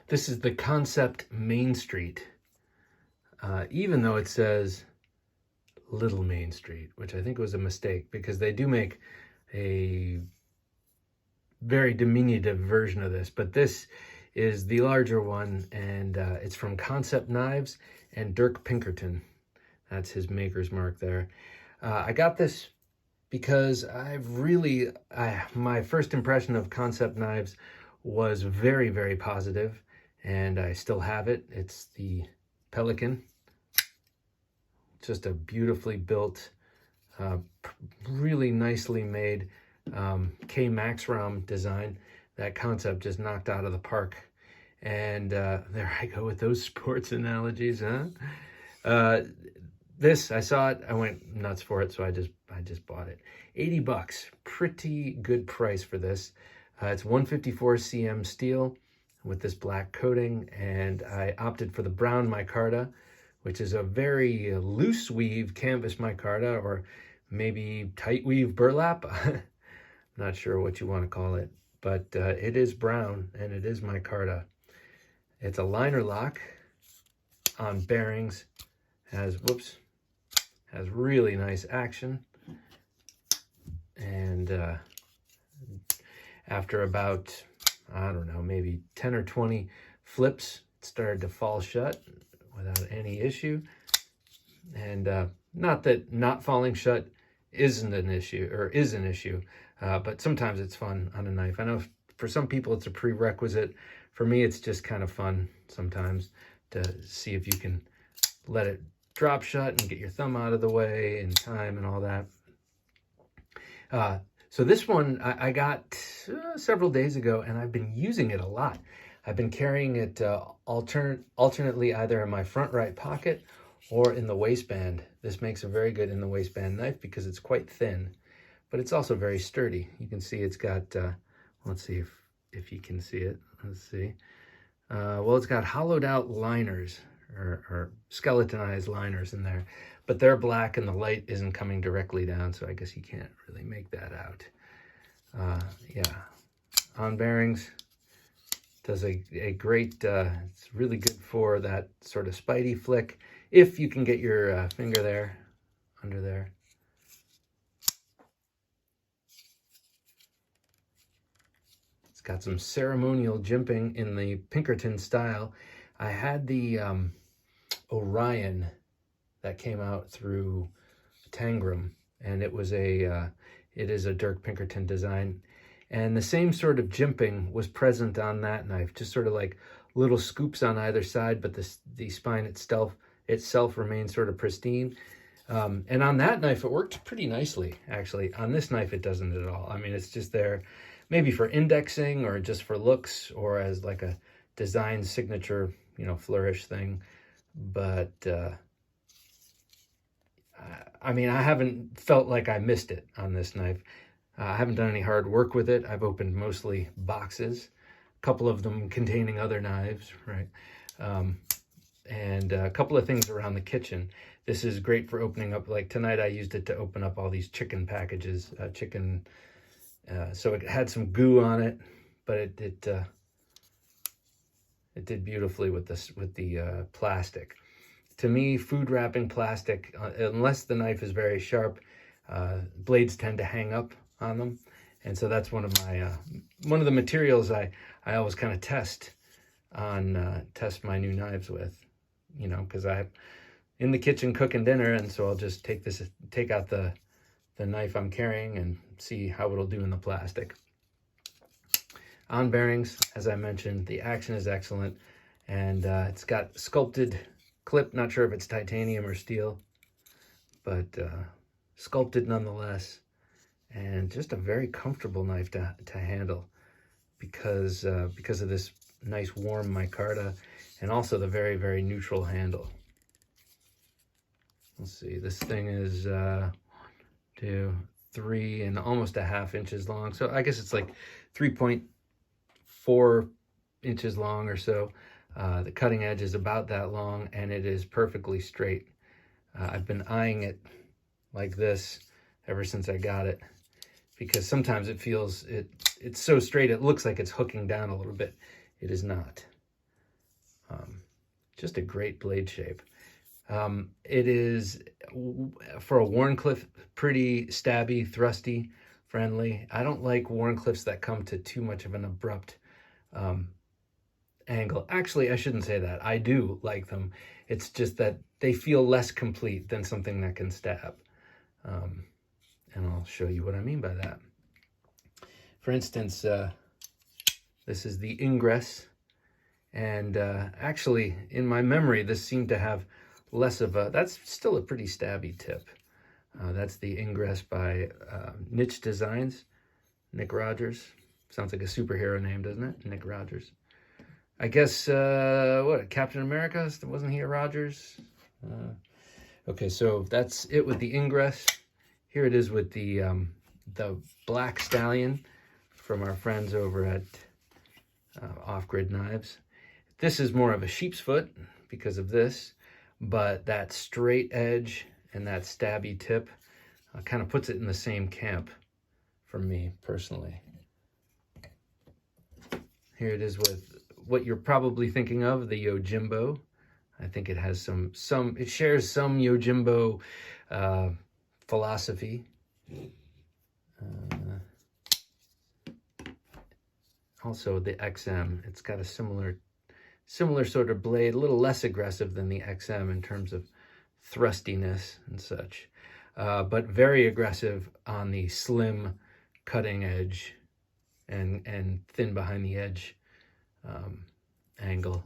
This is the Kansept Main Street, even though it says Little Main Street, which I think was a mistake because they do make a very diminutive version of this, but this is the larger one, and it's from Kansept Knives and Dirk Pinkerton. That's his maker's mark there. I got this because my first impression of Kansept Knives was very, very positive, and I still have it. It's the Pelican. Just a beautifully built, really nicely made K Maxram design that Kansept just knocked out of the park. And there I go with those sports analogies, huh? This, I saw it, I went nuts for it, so I just bought it. 80 bucks, pretty good price for this. It's 154 cm steel with this black coating, and I opted for the brown micarta, which is a very loose weave canvas micarta, or maybe tight weave burlap. Not sure what you want to call it, but it is brown and it is micarta. It's a liner lock on bearings, has really nice action. And after about, I don't know, maybe 10 or 20 flips, it started to fall shut without any issue. And not that not falling shut isn't an issue, or is an issue, but sometimes it's fun on a knife. I know for some people it's a prerequisite. For me, it's just kind of fun sometimes to see if you can let it drop shut and get your thumb out of the way in time and all that. So this one I got several days ago, and I've been using it a lot. I've been carrying it alternately either in my front right pocket or in the waistband. This makes a very good in the waistband knife because it's quite thin, but it's also very sturdy. You can see it's got, let's see if you can see it. Let's see. Well, it's got hollowed out liners or skeletonized liners in there, but they're black and the light isn't coming directly down, so I guess you can't really make that out. Yeah, on bearings, does a great, it's really good for that sort of spidey flick, if you can get your finger there, under there. It's got some ceremonial jimping in the Pinkerton style. I had the Orion that came out through Tangram, and it is a Dirk Pinkerton design. And the same sort of jimping was present on that knife, just sort of like little scoops on either side, but the spine itself remains sort of pristine. And on that knife, it worked pretty nicely, actually. On this knife, it doesn't at all. I mean, it's just there maybe for indexing or just for looks or as like a design signature, flourish thing. But, I mean, I haven't felt like I missed it on this knife. I haven't done any hard work with it. I've opened mostly boxes, a couple of them containing other knives, right? And a couple of things around the kitchen. This is great for opening up, like tonight I used it to open up all these chicken packages, so it had some goo on it, but it did beautifully with the plastic. To me, food wrapping plastic, unless the knife is very sharp, blades tend to hang up on them, and so that's one of the materials I always kind of test my new knives with, because I'm in the kitchen cooking dinner, and so I'll just take out the knife I'm carrying and see how it'll do in the plastic. On bearings, as I mentioned, the action is excellent, and it's got sculpted clip. Not sure if it's titanium or steel, but sculpted nonetheless, and just a very comfortable knife to handle because of this nice warm micarta and also the very, very neutral handle. Let's see, this thing is 2, 3 and almost 1/2 inches long, so I guess it's like 3.4 inches long or so. The cutting edge is about that long, and it is perfectly straight. I've been eyeing it like this ever since I got it, because sometimes it feels it's so straight it looks like it's hooking down a little bit. It is not. Just a great blade shape. It is, for a Wharncliff, pretty stabby, thrusty, friendly. I don't like Wharncliffs that come to too much of an abrupt angle. Actually, I shouldn't say that. I do like them. It's just that they feel less complete than something that can stab. And I'll show you what I mean by that. For instance, this is the ingress. And actually, in my memory, this seemed to have less of a, that's still a pretty stabby tip. That's the ingress by Niche Designs, Nick Rogers. Sounds like a superhero name, doesn't it? Nick Rogers. I guess, what, Captain America? Wasn't he a Rogers? Okay, so that's it with the ingress. Here it is with the Black Stallion from our friends over at Off-Grid Knives. This is more of a sheep's foot because of this, but that straight edge and that stabby tip kind of puts it in the same camp for me personally. Here it is with what you're probably thinking of, the Yojimbo. I think it has it shares some Yojimbo philosophy. Also the XM, it's got a similar sort of blade, a little less aggressive than the XM in terms of thrustiness and such, but very aggressive on the slim cutting edge and thin behind the edge angle.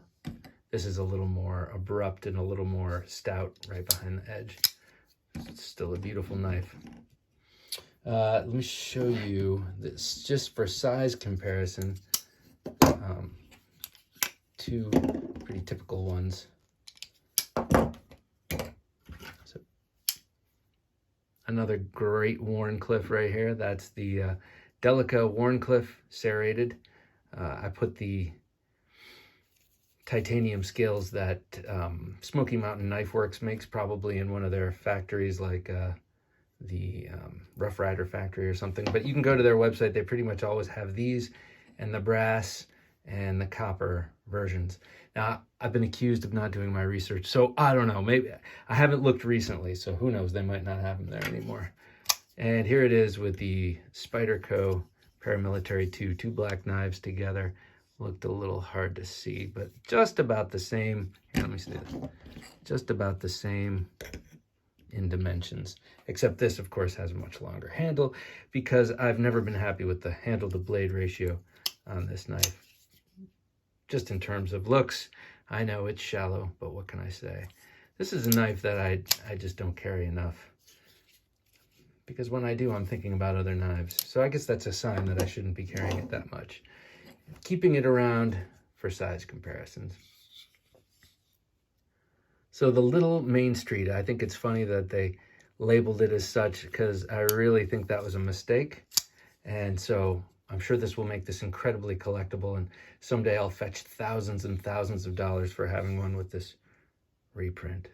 This is a little more abrupt and a little more stout right behind the edge. It's still a beautiful knife. Let me show you this just for size comparison. Two pretty typical ones. So another great Wharncliff right here. That's the Delica Wharncliff serrated. I put the titanium scales that Smoky Mountain Knife Works makes probably in one of their factories, like the Rough Rider factory or something. But you can go to their website. They pretty much always have these and the brass and the copper versions. Now, I've been accused of not doing my research, so I don't know. Maybe I haven't looked recently, so who knows? They might not have them there anymore. And here it is with the Spyderco Paramilitary 2, two black knives together. Looked a little hard to see, but just about the same. Here, let me see this. Just about the same in dimensions, except this, of course, has a much longer handle because I've never been happy with the handle to blade ratio on this knife. Just in terms of looks, I know it's shallow, but what can I say? This is a knife that I just don't carry enough, because when I do, I'm thinking about other knives. So I guess that's a sign that I shouldn't be carrying it that much. Keeping it around for size comparisons. So the Little Main Street, I think it's funny that they labeled it as such, because I really think that was a mistake. And so I'm sure this will make this incredibly collectible, and someday I'll fetch thousands and thousands of dollars for having one with this reprint.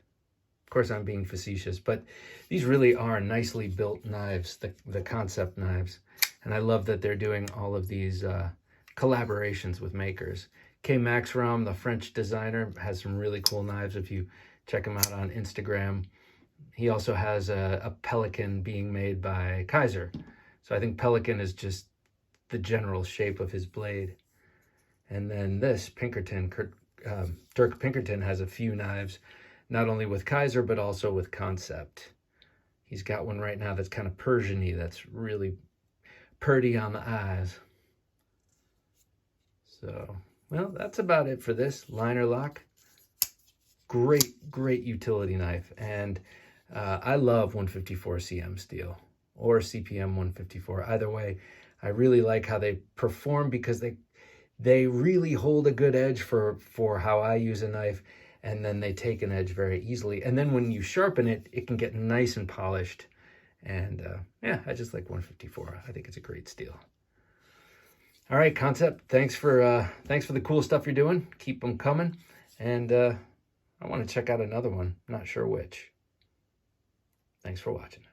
Of course, I'm being facetious, but these really are nicely built knives, the Kansept knives. And I love that they're doing all of these collaborations with makers. K. Maxram, the French designer, has some really cool knives if you check him out on Instagram. He also has a Pelican being made by Kaiser. So I think Pelican is just the general shape of his blade. And then this Pinkerton, Dirk Pinkerton, has a few knives, not only with Kaiser, but also with Kansept. He's got one right now that's kind of Persian-y, that's really purty on the eyes. So, well, that's about it for this liner lock. Great, great utility knife. And I love 154 CM steel or CPM 154. Either way, I really like how they perform, because they really hold a good edge for how I use a knife, and then they take an edge very easily. And then when you sharpen it, it can get nice and polished. And yeah, I just like 154. I think it's a great steel. All right, Kansept, thanks for the cool stuff you're doing. Keep them coming. And I want to check out another one. Not sure which. Thanks for watching.